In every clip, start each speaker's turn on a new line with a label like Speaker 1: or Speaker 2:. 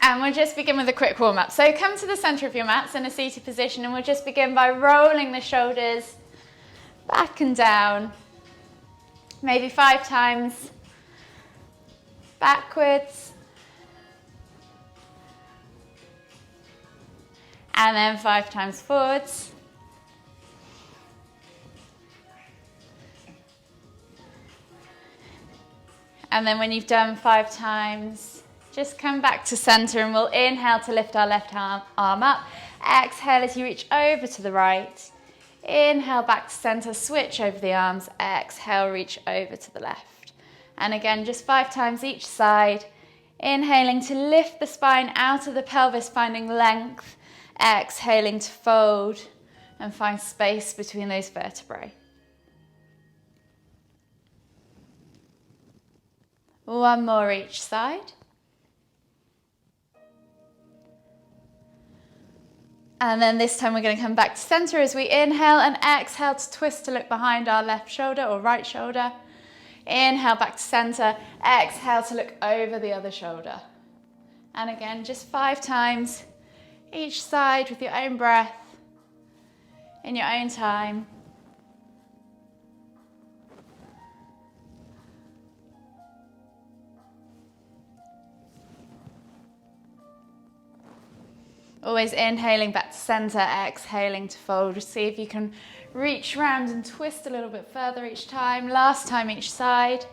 Speaker 1: And we'll just begin with a quick warm up. So come to the center of your mats in a seated position, and we'll just begin by rolling the shoulders back and down, maybe 5 times backwards, and then 5 times forwards. And then when you've done 5 times, just come back to center, and we'll inhale to lift our left arm up. Exhale as you reach over to the right. Inhale back to center, switch over the arms. Exhale, reach over to the left. And again, just 5 times each side. Inhaling to lift the spine out of the pelvis, finding length. Exhaling to fold and find space between those vertebrae. One more each side. And then this time we're going to come back to center as we inhale and exhale to twist to look behind our left shoulder or right shoulder. Inhale back to center, exhale to look over the other shoulder. And again, just 5 times each side with your own breath, in your own time. Always inhaling back to center, exhaling to fold. Just see if you can reach round and twist a little bit further each time. Last time each side.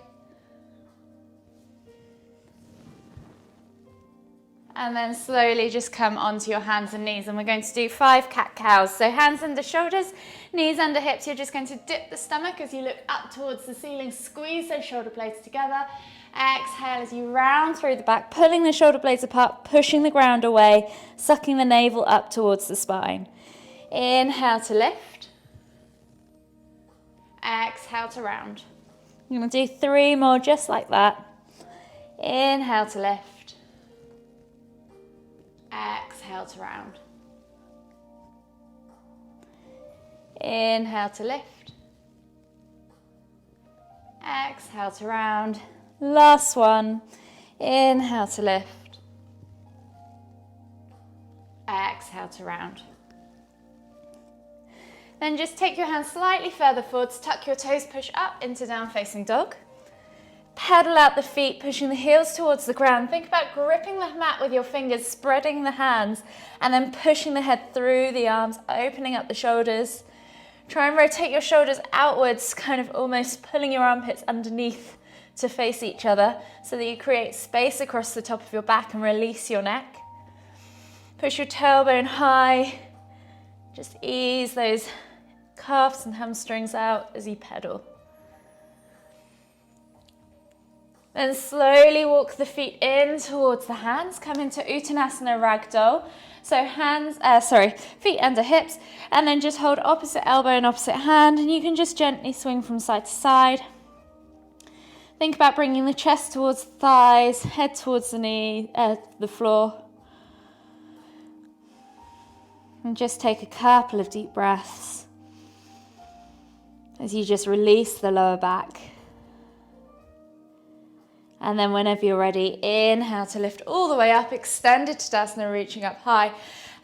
Speaker 1: And then slowly just come onto your hands and knees, and we're going to do 5 cat-cows. So hands under shoulders, knees under hips. You're just going to dip the stomach as you look up towards the ceiling. Squeeze those shoulder blades together. Exhale as you round through the back, pulling the shoulder blades apart, pushing the ground away, sucking the navel up towards the spine. Inhale to lift. Exhale to round. I'm going to do 3 more just like that. Inhale to lift. Exhale to round. Inhale to lift. Exhale to round. Last one. Inhale to lift. Exhale to round. Then just take your hands slightly further forwards, tuck your toes, push up into down facing dog. Pedal out the feet, pushing the heels towards the ground. Think about gripping the mat with your fingers, spreading the hands, and then pushing the head through the arms, opening up the shoulders. Try and rotate your shoulders outwards, kind of almost pulling your armpits underneath to face each other so that you create space across the top of your back and release your neck. Push your tailbone high. Just ease those calves and hamstrings out as you pedal. Then slowly walk the feet in towards the hands. Come into Uttanasana Ragdoll. So feet under hips, and then just hold opposite elbow and opposite hand, and you can just gently swing from side to side. Think about bringing the chest towards the thighs, head towards the floor. And just take a couple of deep breaths as you just release the lower back. And then whenever you're ready, inhale to lift all the way up, extended Tadasana, reaching up high.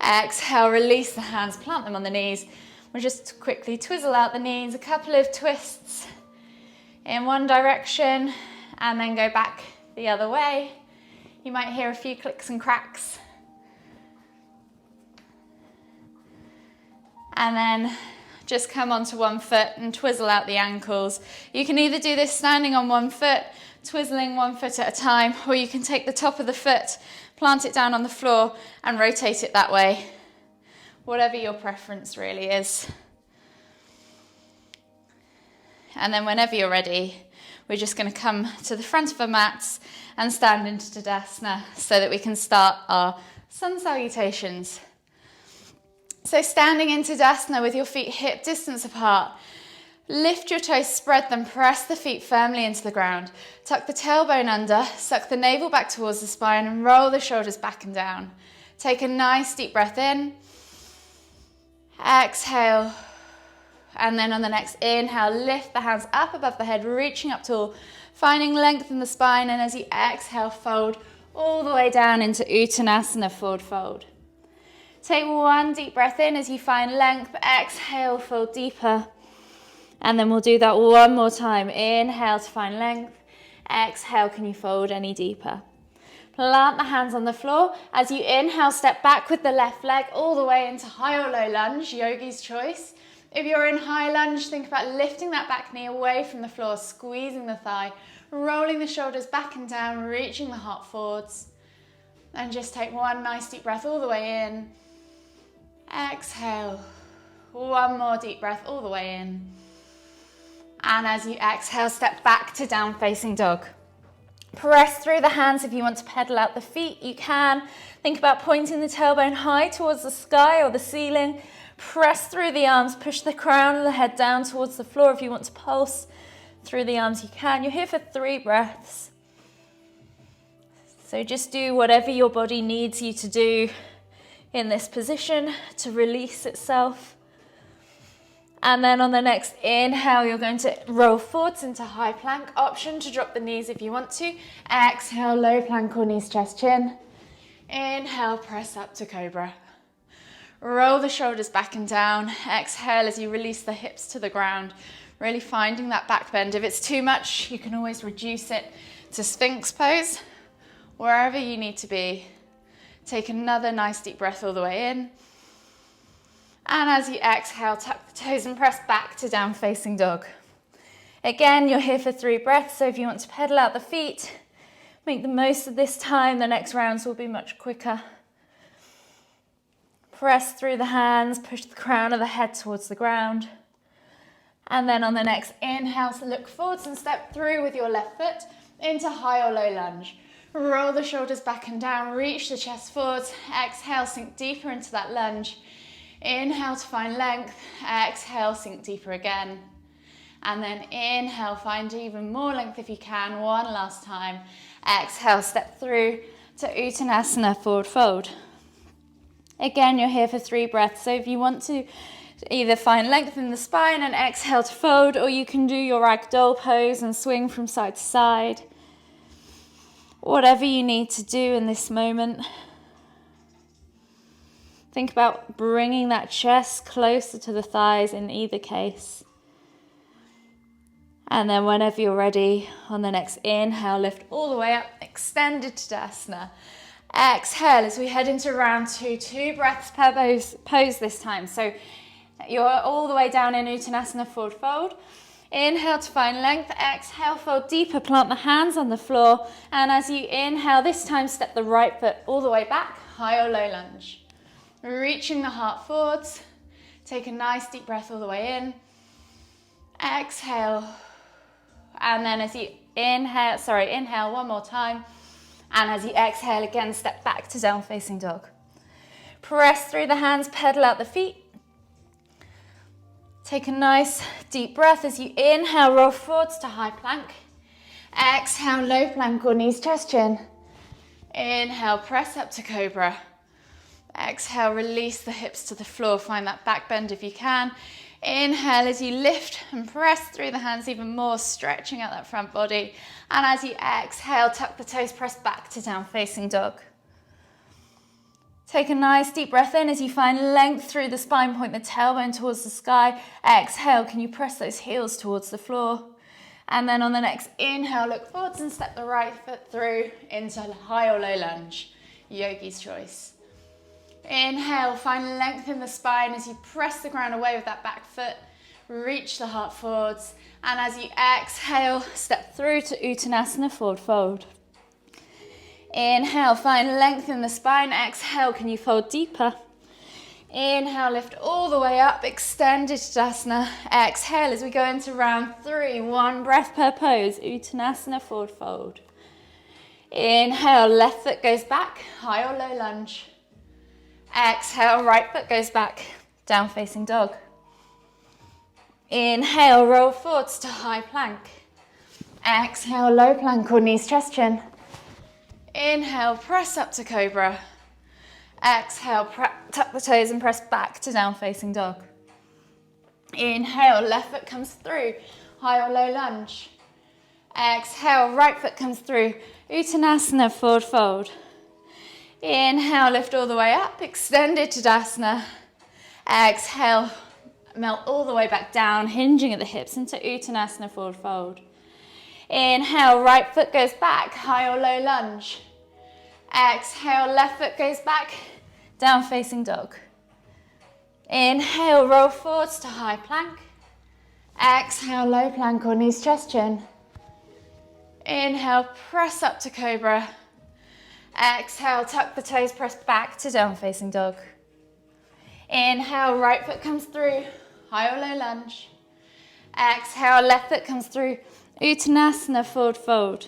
Speaker 1: Exhale, release the hands, plant them on the knees. We'll just quickly twizzle out the knees, a couple of twists in one direction, and then go back the other way. You might hear a few clicks and cracks. And then just come onto one foot and twizzle out the ankles. You can either do this standing on one foot, twizzling one foot at a time, or you can take the top of the foot, plant it down on the floor, and rotate it that way. Whatever your preference really is. And then whenever you're ready, we're just going to come to the front of our mats and stand into Tadasana so that we can start our sun salutations. So standing in Tadasana with your feet hip distance apart, lift your toes, spread them, press the feet firmly into the ground. Tuck the tailbone under, suck the navel back towards the spine, and roll the shoulders back and down. Take a nice deep breath in. Exhale. And then on the next inhale, lift the hands up above the head, reaching up tall, finding length in the spine. And as you exhale, fold all the way down into Uttanasana, forward fold. Take one deep breath in as you find length. Exhale, fold deeper. And then we'll do that one more time. Inhale to find length. Exhale, can you fold any deeper? Plant the hands on the floor. As you inhale, step back with the left leg all the way into high or low lunge, Yogis Choice. If you're in high lunge, think about lifting that back knee away from the floor, squeezing the thigh, rolling the shoulders back and down, reaching the heart forwards. And just take one nice deep breath all the way in. Exhale. One more deep breath all the way in. And as you exhale, step back to down facing dog. Press through the hands. If you want to pedal out the feet, you can. Think about pointing the tailbone high towards the sky or the ceiling. Press through the arms. Push the crown of the head down towards the floor. If you want to pulse through the arms, you can. You're here for 3 breaths. So just do whatever your body needs you to do in this position to release itself. And then on the next inhale, you're going to roll forwards into high plank. Option to drop the knees if you want to. Exhale, low plank or knees, chest, chin. Inhale, press up to Cobra. Roll the shoulders back and down. Exhale as you release the hips to the ground. Really finding that back bend. If it's too much, you can always reduce it to Sphinx pose. Wherever you need to be. Take another nice deep breath all the way in. And as you exhale, tuck the toes and press back to down facing dog. Again, you're here for 3 breaths, so if you want to pedal out the feet, make the most of this time. The next rounds will be much quicker. Press through the hands, push the crown of the head towards the ground. And then on the next inhale, so look forwards and step through with your left foot into high or low lunge. Roll the shoulders back and down, reach the chest forwards. Exhale, sink deeper into that lunge. Inhale to find length, exhale, sink deeper again. And then inhale, find even more length if you can, one last time. Exhale, step through to Uttanasana, forward fold. Again, you're here for 3 breaths, so if you want to either find length in the spine and exhale to fold, or you can do your ragdoll pose and swing from side to side. Whatever you need to do in this moment. Think about bringing that chest closer to the thighs in either case. And then whenever you're ready, on the next inhale, lift all the way up, extended Tadasana. Exhale as we head into round 2, 2 breaths per pose this time. So you're all the way down in Uttanasana, forward fold. Inhale to find length, exhale, fold deeper, plant the hands on the floor. And as you inhale, this time step the right foot all the way back, high or low lunge. Reaching the heart forwards. Take a nice deep breath all the way in. Exhale. And then as you inhale one more time. And as you exhale again, step back to down facing dog. Press through the hands, pedal out the feet. Take a nice deep breath as you inhale, roll forwards to high plank. Exhale, low plank or knees, chest, chin. Inhale, press up to Cobra. Exhale, release the hips to the floor. Find that back bend if you can. Inhale as you lift and press through the hands even more, stretching out that front body. And as you exhale, tuck the toes, press back to down facing dog. Take a nice deep breath in as you find length through the spine, point the tailbone towards the sky. Exhale, can you press those heels towards the floor? And then on the next inhale, look forwards and step the right foot through into high or low lunge, Yogis Choice. Inhale, find length in the spine as you press the ground away with that back foot. Reach the heart forwards. And as you exhale, step through to Uttanasana, forward fold. Inhale, find length in the spine. Exhale, can you fold deeper? Inhale, lift all the way up, extended Tadasana. Exhale as we go into round 3, 1 breath per pose. Uttanasana, forward fold. Inhale, left foot goes back, high or low lunge. Exhale, right foot goes back, down facing dog. Inhale, roll forwards to high plank. Exhale, low plank or knees, chest, chin. Inhale, press up to Cobra. Exhale, tuck the toes and press back to down facing dog. Inhale, left foot comes through, high or low lunge. Exhale, right foot comes through. Uttanasana, forward fold. Inhale, lift all the way up, extended Tadasana. Exhale, melt all the way back down, hinging at the hips into Uttanasana, forward fold. Inhale, right foot goes back, high or low lunge. Exhale, left foot goes back, down facing dog. Inhale, roll forwards to high plank. Exhale, low plank or knees, chest, chin. Inhale, press up to Cobra. Exhale, tuck the toes, press back to down facing dog. Inhale, right foot comes through, high or low lunge. Exhale, left foot comes through, Uttanasana, forward fold.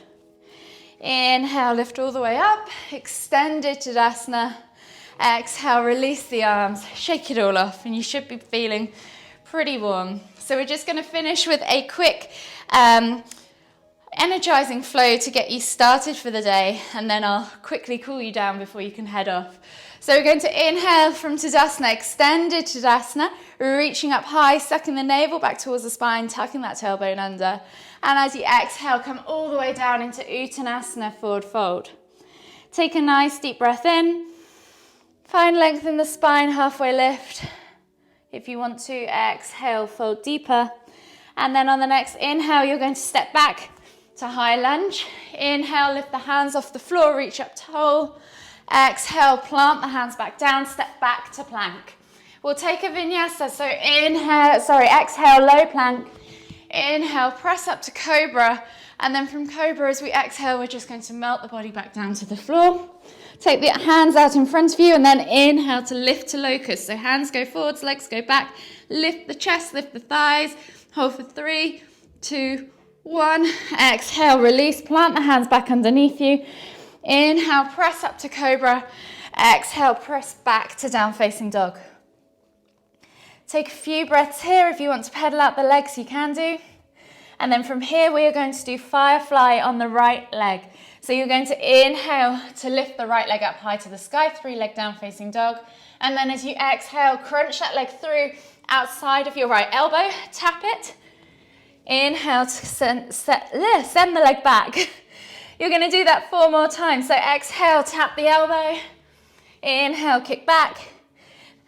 Speaker 1: Inhale, lift all the way up, extended Tadasana. Exhale, release the arms, shake it all off, and you should be feeling pretty warm. So we're just going to finish with a quick energizing flow to get you started for the day, and then I'll quickly cool you down before you can head off. So we're going to inhale from Tadasana, extended Tadasana, reaching up high, sucking the navel back towards the spine, tucking that tailbone under. And as you exhale, come all the way down into Uttanasana, forward fold. Take a nice deep breath in. Find length in the spine, halfway lift. If you want to, exhale, fold deeper. And then on the next inhale, you're going to step back to high lunge. Inhale, lift the hands off the floor, reach up tall. Exhale, plant the hands back down, step back to plank. We'll take a vinyasa, so exhale, low plank. Inhale, press up to Cobra, and then from Cobra, as we exhale, we're just going to melt the body back down to the floor. Take the hands out in front of you, and then inhale to lift to locust. So hands go forwards, legs go back, lift the chest, lift the thighs, hold for 3, 2, 1. Exhale, release, plant the hands back underneath you. Inhale, press up to Cobra. Exhale, press back to down facing dog. Take a few breaths here. If you want to pedal out the legs, you can do. And then from here, we are going to do firefly on the right leg. So you're going to inhale to lift the right leg up high to the sky, 3-leg down facing dog. And then as you exhale, crunch that leg through outside of your right elbow, tap it. Inhale to send the leg back. You're going to do that 4 more times. So exhale, tap the elbow. Inhale, kick back.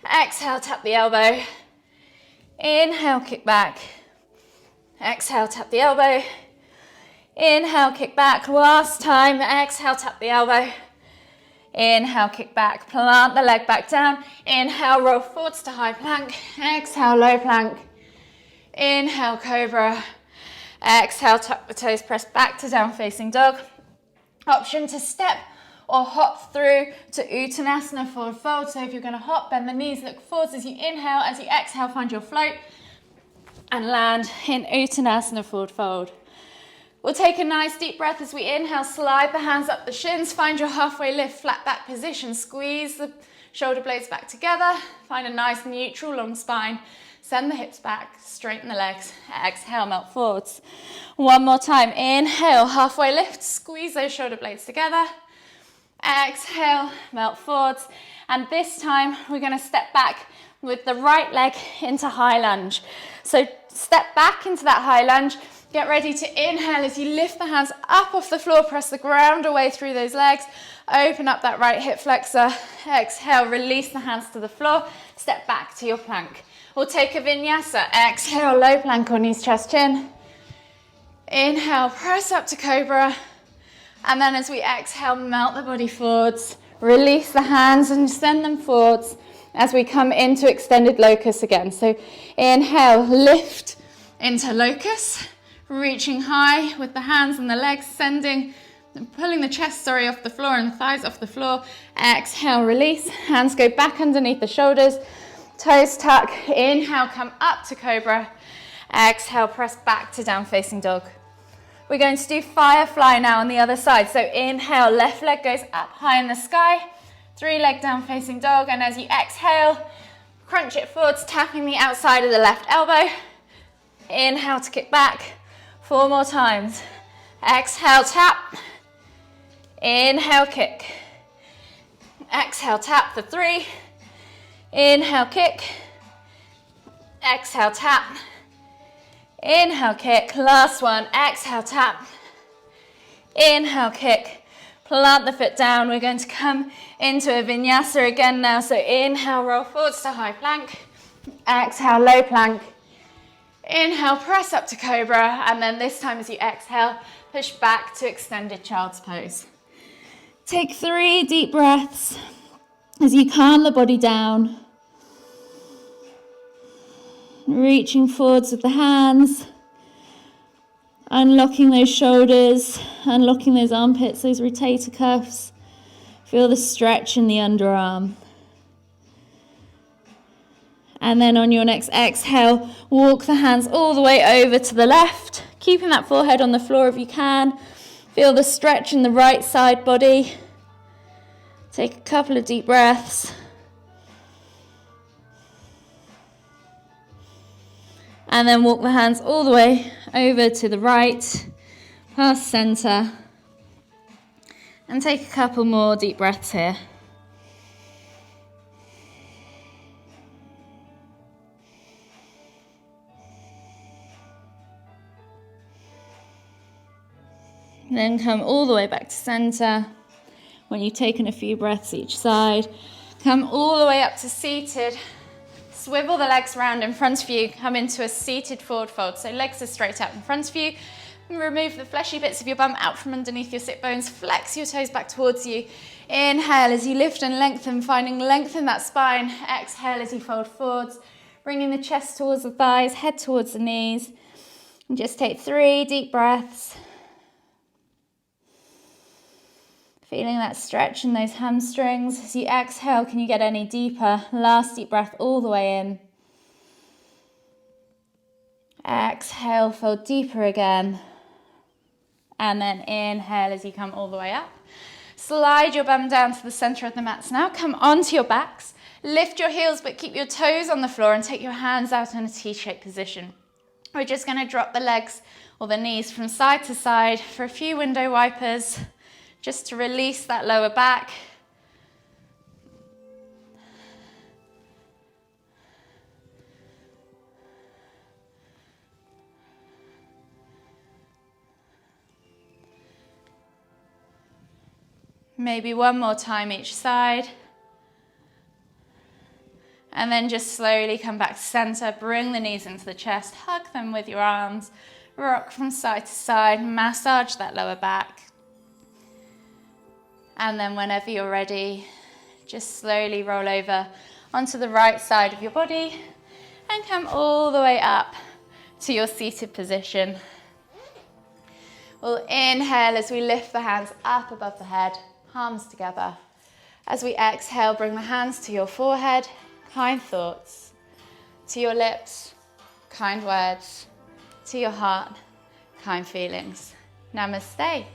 Speaker 1: Exhale, tap the elbow. Inhale, kick back. Exhale, tap the elbow. Inhale, kick back. Last time. Exhale, tap the elbow. Inhale, kick back. Plant the leg back down. Inhale, roll forwards to high plank. Exhale, low plank. Inhale, Cobra. Exhale, tuck the toes, press back to down facing dog. Option to step or hop through to Uttanasana, forward fold. So if you're going to hop, bend the knees, look forwards as you inhale. As you exhale, find your float and land in Uttanasana, forward fold. We'll take a nice deep breath as we inhale, slide the hands up the shins, find your halfway lift, flat back position, squeeze the shoulder blades back together, find a nice neutral long spine, send the hips back, straighten the legs, exhale, melt forwards. 1 more time, inhale, halfway lift, squeeze those shoulder blades together, exhale, melt forwards, and this time we're going to step back with the right leg into high lunge. So step back into that high lunge. Get ready to inhale as you lift the hands up off the floor, press the ground away through those legs, open up that right hip flexor, exhale, release the hands to the floor, step back to your plank. We'll take a vinyasa, exhale, low plank or knees, chest, chin. Inhale, press up to Cobra, and then as we exhale, melt the body forwards, release the hands and send them forwards as we come into extended locust again. So inhale, lift into locust. Reaching high with the hands and the legs, pulling the chest, off the floor and the thighs off the floor. Exhale, release. Hands go back underneath the shoulders. Toes tuck. Inhale, come up to Cobra. Exhale, press back to down facing dog. We're going to do firefly now on the other side. So inhale, left leg goes up high in the sky. 3-leg down facing dog. And as you exhale, crunch it forwards, tapping the outside of the left elbow. Inhale to kick back. 4 more times. Exhale, tap. Inhale, kick. Exhale, tap for 3. Inhale, kick. Exhale, tap. Inhale, kick. Last one. Exhale, tap. Inhale, kick. Plant the foot down. We're going to come into a vinyasa again now. So inhale, roll forwards to high plank. Exhale, low plank. Inhale, press up to Cobra. And then this time as you exhale, push back to extended child's pose. Take 3 deep breaths as you calm the body down. Reaching forwards with the hands. Unlocking those shoulders, unlocking those armpits, those rotator cuffs. Feel the stretch in the underarm. And then on your next exhale, walk the hands all the way over to the left, keeping that forehead on the floor if you can. Feel the stretch in the right side body. Take a couple of deep breaths. And then walk the hands all the way over to the right, past center. And take a couple more deep breaths here. Then come all the way back to center. When you've taken a few breaths each side, come all the way up to seated. Swivel the legs round in front of you. Come into a seated forward fold. So legs are straight out in front of you. Remove the fleshy bits of your bum out from underneath your sit bones. Flex your toes back towards you. Inhale as you lift and lengthen, finding length in that spine. Exhale as you fold forwards, bringing the chest towards the thighs, head towards the knees. And just take 3 deep breaths. Feeling that stretch in those hamstrings. As you exhale, can you get any deeper? Last deep breath all the way in. Exhale, fold deeper again. And then inhale as you come all the way up. Slide your bum down to the center of the mats now. Come onto your backs. Lift your heels, but keep your toes on the floor and take your hands out in a T-shaped position. We're just going to drop the legs or the knees from side to side for a few window wipers, just to release that lower back. Maybe one more time each side. And then just slowly come back to center, bring the knees into the chest, hug them with your arms, rock from side to side, massage that lower back. And then whenever you're ready, just slowly roll over onto the right side of your body and come all the way up to your seated position. We'll inhale as we lift the hands up above the head, palms together. As we exhale, bring the hands to your forehead, kind thoughts, to your lips, kind words, to your heart, kind feelings. Namaste.